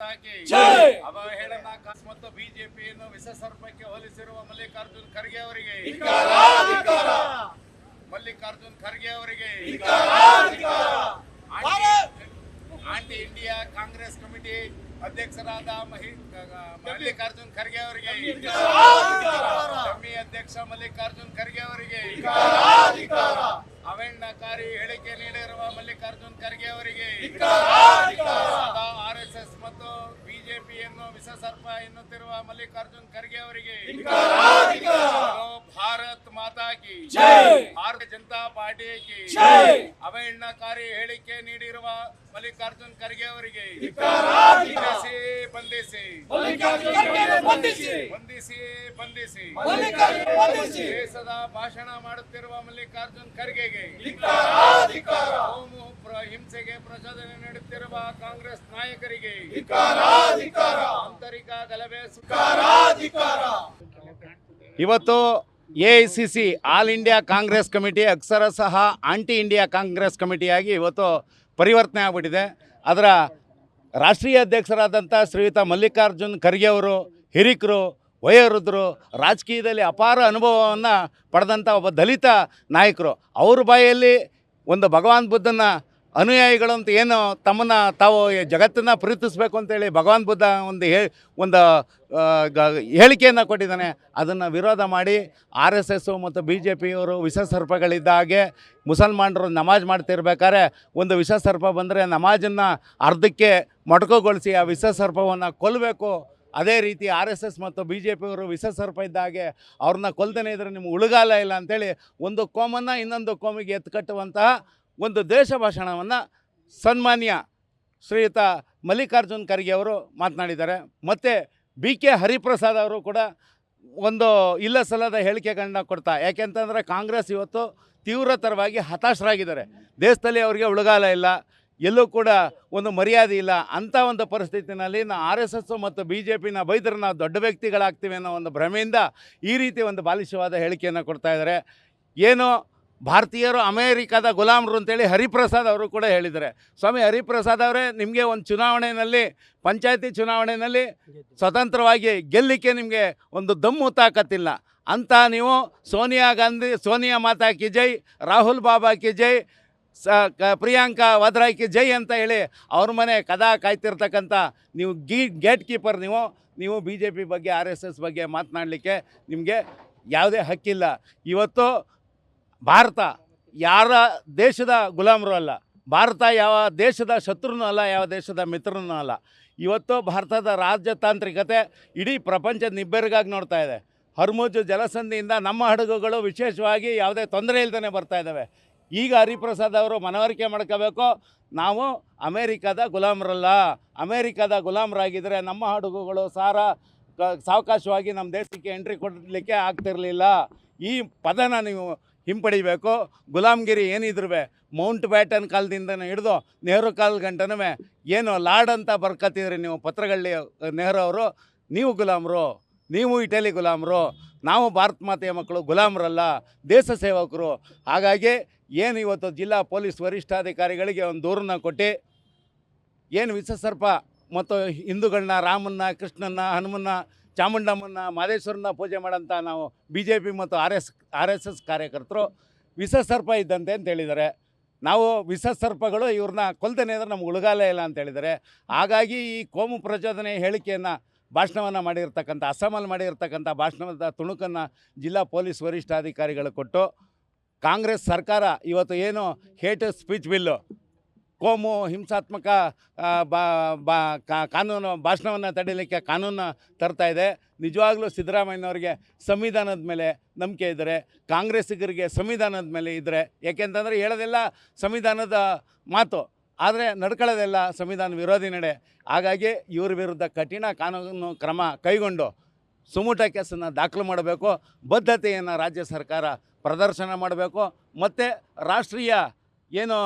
ಅವಹೇಳನ ಮತ್ತು ಬಿಜೆಪಿಯನ್ನು ವಿಷಸರ್ಪಕ್ಕೆ ಹೋಲಿಸಿರುವ ಮಲ್ಲಿಕಾರ್ಜುನ್ ಖರ್ಗೆ ಅವರಿಗೆ ಆಂಟಿ ಇಂಡಿಯಾ ಕಾಂಗ್ರೆಸ್ ಕಮಿಟಿ ಅಧ್ಯಕ್ಷರಾದ ಮಲ್ಲಿಕಾರ್ಜುನ್ ಖರ್ಗೆ ಅವರಿಗೆ, ಅಧ್ಯಕ್ಷ ಮಲ್ಲಿಕಾರ್ಜುನ್ ಖರ್ಗೆ ಅವರಿಗೆ, ಅವಹೇಳನಕಾರಿ ಹೇಳಿಕೆ ನೀಡಿರುವ ಮಲ್ಲಿಕಾರ್ಜುನ್ ಖರ್ಗೆ ಅವರಿಗೆ, ಆರ್ಎಸ್ಎಸ್ ಮತ್ತು ಬಿಜೆಪಿಯನ್ನು ವಿಷಸರ್ಪ ಎನ್ನುತ್ತಿರುವ ಮಲ್ಲಿಕಾರ್ಜುನ್ ಖರ್ಗೆ ಅವರಿಗೆ, ಭಾರತ್ ಮಾತಾ ಕಿ ಭಾರತೀಯ ಜನತಾ ಪಾರ್ಟಿ ಕಿ ಅವಹೇಳನಕಾರಿ ಹೇಳಿಕೆ ನೀಡಿರುವ ಮಲ್ಲಿಕಾರ್ಜುನ್ ಖರ್ಗೆ ಅವರಿಗೆ ಬಂಧಿಸಿ ದೇಶದ ಭಾಷಣ ಮಾಡುತ್ತಿರುವ ಮಲ್ಲಿಕಾರ್ಜುನ್ ಖರ್ಗೆಗೆ, ಕೋಮು ಹಿಂಸೆಗೆ ಪ್ರಚೋದನೆ ನೀಡುತ್ತಿರುವ ಕಾಂಗ್ರೆಸ್ ನಾಯಕರಿಗೆ ಆಂತರಿಕ ಗಲಭೆ. ಇವತ್ತು AICC all India Congress committee ಅಕ್ಷರಶಃ ಆಂಟಿ ಇಂಡಿಯಾ ಕಾಂಗ್ರೆಸ್ ಕಮಿಟಿಯಾಗಿ ಇವತ್ತು ಪರಿವರ್ತನೆ ಆಗಿಬಿಟ್ಟಿದೆ. ಅದರ ರಾಷ್ಟ್ರೀಯ ಅಧ್ಯಕ್ಷರಾದಂಥ ಶ್ರೀಯುತ ಮಲ್ಲಿಕಾರ್ಜುನ್ ಖರ್ಗೆ ಅವರು ಹಿರಿಕರು, ವಯೋವೃದ್ಧರು, ರಾಜಕೀಯದಲ್ಲಿ ಅಪಾರ ಅನುಭವವನ್ನು ಪಡೆದಂಥ ಒಬ್ಬ ದಲಿತ ನಾಯಕರು. ಅವ್ರ ಬಾಯಲ್ಲಿ ಒಂದು ಭಗವಾನ್ ಬುದ್ಧನ ಅನುಯಾಯಿಗಳು ಅಂತ ಏನು ತಮ್ಮನ್ನು ತಾವು ಜಗತ್ತನ್ನು ಪ್ರೀತಿಸಬೇಕು ಅಂತೇಳಿ ಭಗವಾನ್ ಬುದ್ಧ ಒಂದು ಹೇಳಿಕೆಯನ್ನು ಕೊಟ್ಟಿದ್ದಾನೆ. ಅದನ್ನು ವಿರೋಧ ಮಾಡಿ RSS ಮತ್ತು BJPಯವರು ವಿಷಸರ್ಪಗಳಿದ್ದ ಹಾಗೆ ಮುಸಲ್ಮಾನರು ನಮಾಜ್ ಮಾಡ್ತಿರ್ಬೇಕಾದ್ರೆ ಒಂದು ವಿಷಸರ್ಪ ಬಂದರೆ ನಮಾಜನ್ನು ಅರ್ಧಕ್ಕೆ ಮೊಟಕುಗೊಳಿಸಿ ಆ ವಿಷಸರ್ಪವನ್ನು ಕೊಲ್ಲಬೇಕು. ಅದೇ ರೀತಿ RSS ಮತ್ತು BJPಯವರು ವಿಷಸರ್ಪ ಇದ್ದ ಹಾಗೆ ಅವ್ರನ್ನ ಕೊಲ್ದೇನೆ ಇದ್ದರೆ ನಿಮ್ಗೆ ಉಳುಗಾಲ ಇಲ್ಲ ಅಂಥೇಳಿ ಒಂದು ಕೋಮನ್ನು ಇನ್ನೊಂದು ಕೋಮಿಗೆ ಎತ್ತುಕಟ್ಟುವಂತಹ ಒಂದು ದೇಶ ಭಾಷಣವನ್ನು ಸನ್ಮಾನ್ಯ ಶ್ರೀಯುತ ಮಲ್ಲಿಕಾರ್ಜುನ್ ಖರ್ಗೆ ಅವರು ಮಾತನಾಡಿದ್ದಾರೆ. ಮತ್ತು BK ಹರಿಪ್ರಸಾದ್ ಅವರು ಕೂಡ ಒಂದು ಇಲ್ಲ ಸಲ್ಲದ ಹೇಳಿಕೆಗಳನ್ನ ಕೊಡ್ತಾ, ಯಾಕೆಂತಂದರೆ ಕಾಂಗ್ರೆಸ್ ಇವತ್ತು ತೀವ್ರತರವಾಗಿ ಹತಾಶರಾಗಿದ್ದಾರೆ. ದೇಶದಲ್ಲಿ ಅವರಿಗೆ ಉಳುಗಾಲ ಇಲ್ಲ, ಎಲ್ಲೂ ಕೂಡ ಒಂದು ಮರ್ಯಾದೆ ಇಲ್ಲ. ಅಂಥ ಒಂದು ಪರಿಸ್ಥಿತಿನಲ್ಲಿ RSS ಮತ್ತು BJPನ ಬೈದ್ರೆ ನಾವು ದೊಡ್ಡ ವ್ಯಕ್ತಿಗಳಾಗ್ತೀವಿ ಅನ್ನೋ ಒಂದು ಭ್ರಮೆಯಿಂದ ಈ ರೀತಿ ಒಂದು ಬಾಲಿಶವಾದ ಹೇಳಿಕೆಯನ್ನು ಕೊಡ್ತಾ ಇದ್ದಾರೆ. ಏನು ಭಾರತೀಯರು ಅಮೇರಿಕಾದ ಗುಲಾಮರು ಅಂತೇಳಿ ಹರಿಪ್ರಸಾದ್ ಅವರು ಕೂಡ ಹೇಳಿದ್ದಾರೆ. ಸ್ವಾಮಿ ಹರಿಪ್ರಸಾದ್ ಅವರೇ, ನಿಮಗೆ ಒಂದು ಚುನಾವಣೆಯಲ್ಲಿ ಪಂಚಾಯತಿ ಚುನಾವಣೆಯಲ್ಲಿ ಸ್ವತಂತ್ರವಾಗಿ ಗೆಲ್ಲಲಿಕ್ಕೆ ನಿಮಗೆ ಒಂದು ದಮ್ಮು ತಾಕತ್ತಿಲ್ಲ ಅಂತ ನೀವು ಸೋನಿಯಾ ಮಾತಾ ಕಿ ಜೈ, ರಾಹುಲ್ ಬಾಬಾ ಕಿ ಜೈ, ಪ್ರಿಯಾಂಕಾ ವಾದ್ರಾ ಕಿ ಜೈ ಅಂತ ಹೇಳಿ ಅವ್ರ ಮನೆ ಕದಾ ಕಾಯ್ತಿರ್ತಕ್ಕಂಥ ನೀವು ಗೇಟ್ ಕೀಪರ್. ನೀವು BJP ಬಗ್ಗೆ RSS ಬಗ್ಗೆ ಮಾತನಾಡಲಿಕ್ಕೆ ನಿಮಗೆ ಯಾವುದೇ ಹಕ್ಕಿಲ್ಲ. ಇವತ್ತು ಭಾರತ ಯಾರ ದೇಶದ ಗುಲಾಮರು ಅಲ್ಲ, ಭಾರತ ಯಾವ ದೇಶದ ಶತ್ರುನೂ ಅಲ್ಲ, ಯಾವ ದೇಶದ ಮಿತ್ರನೂ ಅಲ್ಲ. ಇವತ್ತು ಭಾರತದ ರಾಜತಾಂತ್ರಿಕತೆ ಇಡೀ ಪ್ರಪಂಚದ ನಿಬ್ಬೆರಗಾಗಿ ನೋಡ್ತಾ ಇದೆ. ಹರ್ಮುಜ್ ಜಲಸಂಧಿಯಿಂದ ನಮ್ಮ ಹಡಗುಗಳು ವಿಶೇಷವಾಗಿ ಯಾವುದೇ ತೊಂದರೆ ಇಲ್ಲದೇ ಬರ್ತಾ ಇದ್ದಾವೆ. ಈಗ ಹರಿಪ್ರಸಾದ್ ಅವರು ಮನವರಿಕೆ ಮಾಡ್ಕೋಬೇಕು, ನಾವು ಅಮೇರಿಕಾದ ಗುಲಾಮರಲ್ಲ. ಅಮೇರಿಕಾದ ಗುಲಾಮರಾಗಿದ್ದರೆ ನಮ್ಮ ಹಡಗುಗಳು ಸಾವಕಾಶವಾಗಿ ನಮ್ಮ ದೇಶಕ್ಕೆ ಎಂಟ್ರಿ ಕೊಡಲಿಕ್ಕೆ ಆಗ್ತಿರಲಿಲ್ಲ. ಈ ಪದನ ನೀವು ಹಿಂಪಡಿಬೇಕು. ಗುಲಾಮ್ಗಿರಿ ಏನಿದ್ರು ಮೌಂಟ್ ಬ್ಯಾಟನ್ ಕಾಲದಿಂದ ಹಿಡಿದು ನೆಹರು ಕಾಲ ಗಂಟನೂ ಏನು ಲಾರ್ಡ್ ಅಂತ ಬರ್ಕತ್ತಿದ್ರಿ ನೀವು ಪತ್ರಗಳಲ್ಲಿ ನೆಹರು ಅವರು. ನೀವು ಗುಲಾಮರು, ನೀವು ಇಟಲಿ ಗುಲಾಮರು, ನಾವು ಭಾರತ ಮಾತೆಯ ಮಕ್ಕಳು ಗುಲಾಮರಲ್ಲ, ದೇಶ ಸೇವಕರು. ಹಾಗಾಗಿ ಏನು ಇವತ್ತು ಜಿಲ್ಲಾ ಪೊಲೀಸ್ ವರಿಷ್ಠಾಧಿಕಾರಿಗಳಿಗೆ ಒಂದು ದೂರನ್ನ ಕೊಟ್ಟು ಏನು ವಿಷಸರ್ಪ ಮತ್ತು ಹಿಂದೂಗಳನ್ನ, ರಾಮನ್ನ, ಕೃಷ್ಣನ್ನ, ಹನುಮನ್ನ, ಚಾಮುಂಡಮ್ಮನ್ನ, ಮಾದೇಶ್ವರನ್ನ ಪೂಜೆ ಮಾಡೋಂಥ ನಾವು BJP ಮತ್ತು RSS ಕಾರ್ಯಕರ್ತರು ವಿಷಸರ್ಪ ಇದ್ದಂತೆ ಅಂತ ಹೇಳಿದ್ದಾರೆ. ನಾವು ವಿಷಸರ್ಪಗಳು ಇವ್ರನ್ನ ಕೊಲ್ದೇನೆ ಅಂದರೆ ನಮ್ಗೆ ಉಳುಗಾಲ ಇಲ್ಲ ಅಂತ ಹೇಳಿದ್ದಾರೆ. ಹಾಗಾಗಿ ಈ ಕೋಮು ಪ್ರಚೋದನೆ ಹೇಳಿಕೆಯನ್ನು ಭಾಷಣವನ್ನು ಮಾಡಿರ್ತಕ್ಕಂಥ, ಅಸ್ಸಾಮಲ್ಲಿ ಮಾಡಿರ್ತಕ್ಕಂಥ ಭಾಷಣದ ತುಣುಕನ್ನು ಜಿಲ್ಲಾ ಪೊಲೀಸ್ ವರಿಷ್ಠಾಧಿಕಾರಿಗಳು ಕೊಟ್ಟು ಕಾಂಗ್ರೆಸ್ ಸರ್ಕಾರ ಇವತ್ತು ಏನು ಹೇಟ್ ಸ್ಪೀಚ್ ಬಿಲ್ಲು, ಕೋಮು ಹಿಂಸಾತ್ಮಕ ಕಾನೂನು ಭಾಷಣವನ್ನು ತಡೀಲಿಕ್ಕೆ ಕಾನೂನು ತರ್ತಾ ಇದೆ. ನಿಜವಾಗ್ಲೂ ಸಿದ್ದರಾಮಯ್ಯನವ್ರಿಗೆ ಸಂವಿಧಾನದ ಮೇಲೆ ನಂಬಿಕೆ ಇದ್ದರೆ, ಕಾಂಗ್ರೆಸ್ಸಿಗರಿಗೆ ಸಂವಿಧಾನದ ಮೇಲೆ ಇದ್ದರೆ, ಯಾಕೆಂತಂದರೆ ಹೇಳೋದೆಲ್ಲ ಸಂವಿಧಾನದ ಮಾತು, ಆದರೆ ನಡ್ಕೊಳ್ಳೋದೆಲ್ಲ ಸಂವಿಧಾನ ವಿರೋಧಿ ನಡೆ. ಹಾಗಾಗಿ ಇವ್ರ ವಿರುದ್ಧ ಕಠಿಣ ಕಾನೂನು ಕ್ರಮ ಕೈಗೊಂಡು ಸುಮೂಟ ಕೇಸನ್ನು ದಾಖಲು ಮಾಡಬೇಕು. ಬದ್ಧತೆಯನ್ನು ರಾಜ್ಯ ಸರ್ಕಾರ ಪ್ರದರ್ಶನ ಮಾಡಬೇಕು. ಮತ್ತು ರಾಷ್ಟ್ರೀಯ ಏನು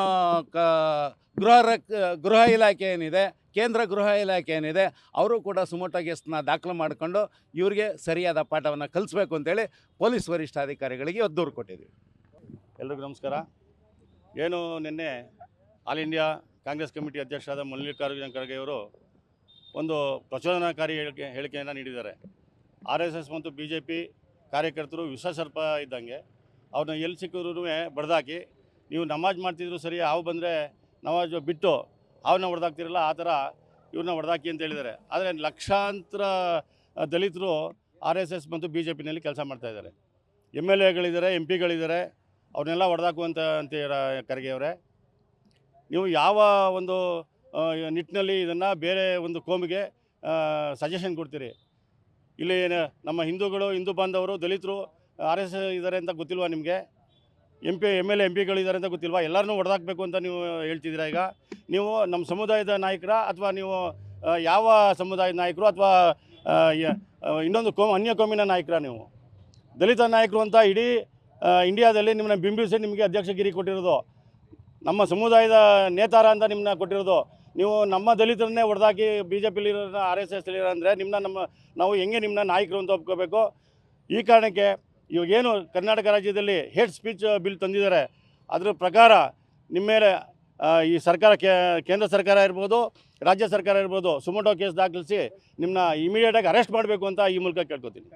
ಗೃಹ ಇಲಾಖೆ ಏನಿದೆ, ಕೇಂದ್ರ ಗೃಹ ಇಲಾಖೆ ಏನಿದೆ, ಅವರು ಕೂಡ ಸುಮೋಟೋ ಕೇಸನ್ನ ದಾಖಲು ಮಾಡಿಕೊಂಡು ಇವರಿಗೆ ಸರಿಯಾದ ಪಾಠವನ್ನು ಕಲಿಸ್ಬೇಕು ಅಂತೇಳಿ ಪೊಲೀಸ್ ವರಿಷ್ಠಾಧಿಕಾರಿಗಳಿಗೆ ದೂರು ಕೊಟ್ಟಿದ್ದೀವಿ. ಎಲ್ರಿಗೂ ನಮಸ್ಕಾರ. ಏನು ನಿನ್ನೆ ಆಲ್ ಇಂಡಿಯಾ ಕಾಂಗ್ರೆಸ್ ಕಮಿಟಿ ಅಧ್ಯಕ್ಷರಾದ ಮಲ್ಲಿಕಾರ್ಜುನ ಖರ್ಗೆ ಅವರು ಒಂದು ಪ್ರಚೋದನಾಕಾರಿ ಹೇಳಿಕೆಯನ್ನು ನೀಡಿದ್ದಾರೆ. RSS ಮತ್ತು BJP ಕಾರ್ಯಕರ್ತರು ವಿಷಸರ್ಪ ಇದ್ದಂಗೆ ಅವ್ರನ್ನ ಎಲ್ಲಿ ಸಿಕ್ಕಿದ್ರೂ ಬಡ್ದಾಕಿ, ನೀವು ನಮಾಜ್ ಮಾಡ್ತಿದ್ರು ಸರಿ, ಹಾವು ಬಂದರೆ ನಮಾಜ್ ಬಿಟ್ಟು ಹಾವನ್ನ ಹೊಡೆದಾಕ್ತಿರಲ್ಲ, ಆ ಥರ ಇವ್ರನ್ನ ಹೊಡೆದಾಕಿ ಅಂತ ಹೇಳಿದ್ದಾರೆ. ಆದರೆ ಲಕ್ಷಾಂತರ ದಲಿತರು RSS ಮತ್ತು BJPನಲ್ಲಿ ಕೆಲಸ ಮಾಡ್ತಾಯಿದ್ದಾರೆ. MLAಗಳಿದ್ದಾರೆ, MP ಗಳಿದ್ದಾರೆ, ಅವ್ರನ್ನೆಲ್ಲ ಹೊಡೆದಾಕುವಂತ ಅಂತೀರ ಖರ್ಗೆ ಅವರೇ. ನೀವು ಯಾವ ಒಂದು ನಿಟ್ಟಿನಲ್ಲಿ ಇದನ್ನು ಬೇರೆ ಒಂದು ಕೋಮಿಗೆ ಸಜೆಷನ್ ಕೊಡ್ತೀರಿ? ಇಲ್ಲಿ ನಮ್ಮ ಹಿಂದೂಗಳು, ಹಿಂದೂ ಬಾಂಧವರು, ದಲಿತರು RSS ಇದ್ದಾರೆ ಅಂತ ಗೊತ್ತಿಲ್ವಾ ನಿಮಗೆ? MLA MP ಗಳಿದ್ದಾರೆ ಅಂತ ಗೊತ್ತಿಲ್ವಾ? ಎಲ್ಲರನ್ನೂ ಹೊಡೆದಾಕಬೇಕು ಅಂತ ನೀವು ಹೇಳ್ತಿದ್ದೀರಾ. ಈಗ ನೀವು ನಮ್ಮ ಸಮುದಾಯದ ನಾಯಕರ ಅಥವಾ ನೀವು ಯಾವ ಸಮುದಾಯದ ನಾಯಕರು ಅಥವಾ ಇನ್ನೊಂದು ಅನ್ಯ ಕೋಮಿನ ನಾಯಕರ? ನೀವು ದಲಿತ ನಾಯಕರು ಅಂತ ಇಡೀ ಇಂಡಿಯಾದಲ್ಲಿ ನಿಮ್ಮನ್ನ ಬಿಂಬಿಸಿ ನಿಮಗೆ ಅಧ್ಯಕ್ಷಗಿರಿ ಕೊಟ್ಟಿರೋದು, ನಮ್ಮ ಸಮುದಾಯದ ನೇತಾರ ಅಂತ ನಿಮ್ಮನ್ನ ಕೊಟ್ಟಿರೋದು. ನೀವು ನಮ್ಮ ದಲಿತರನ್ನೇ ಹೊಡೆದಾಕಿ BJPಲಿರೋ RSS ಅಂದರೆ ನಾವು ಹೆಂಗೆ ನಿಮ್ಮನ್ನ ನಾಯಕರು ಅಂತ ಒಪ್ಕೋಬೇಕು? ಈ ಕಾರಣಕ್ಕೆ ಇವಾಗೇನು ಕರ್ನಾಟಕ ರಾಜ್ಯದಲ್ಲಿ ಹೇಟ್ ಸ್ಪೀಚ್ ಬಿಲ್ ತಂದಿದ್ದಾರೆ, ಅದರ ಪ್ರಕಾರ ನಿಮ್ಮ ಮೇಲೆ ಈ ಸರ್ಕಾರ, ಕೇಂದ್ರ ಸರ್ಕಾರ ಇರ್ಬೋದು, ರಾಜ್ಯ ಸರ್ಕಾರ ಇರ್ಬೋದು, ಸುಮೋಟೋ ಕೇಸ್ ದಾಖಲಿಸಿ ನಿಮ್ಮನ್ನ ಇಮಿಡಿಯೇಟಾಗಿ ಅರೆಸ್ಟ್ ಮಾಡಬೇಕು ಅಂತ ಈ ಮೂಲಕ ಕೇಳ್ಕೊತೀನಿ.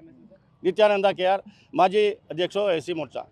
ನಿತ್ಯಾನಂದ KR, ಮಾಜಿ ಅಧ್ಯಕ್ಷ SC ಮೋರ್ಚಾ.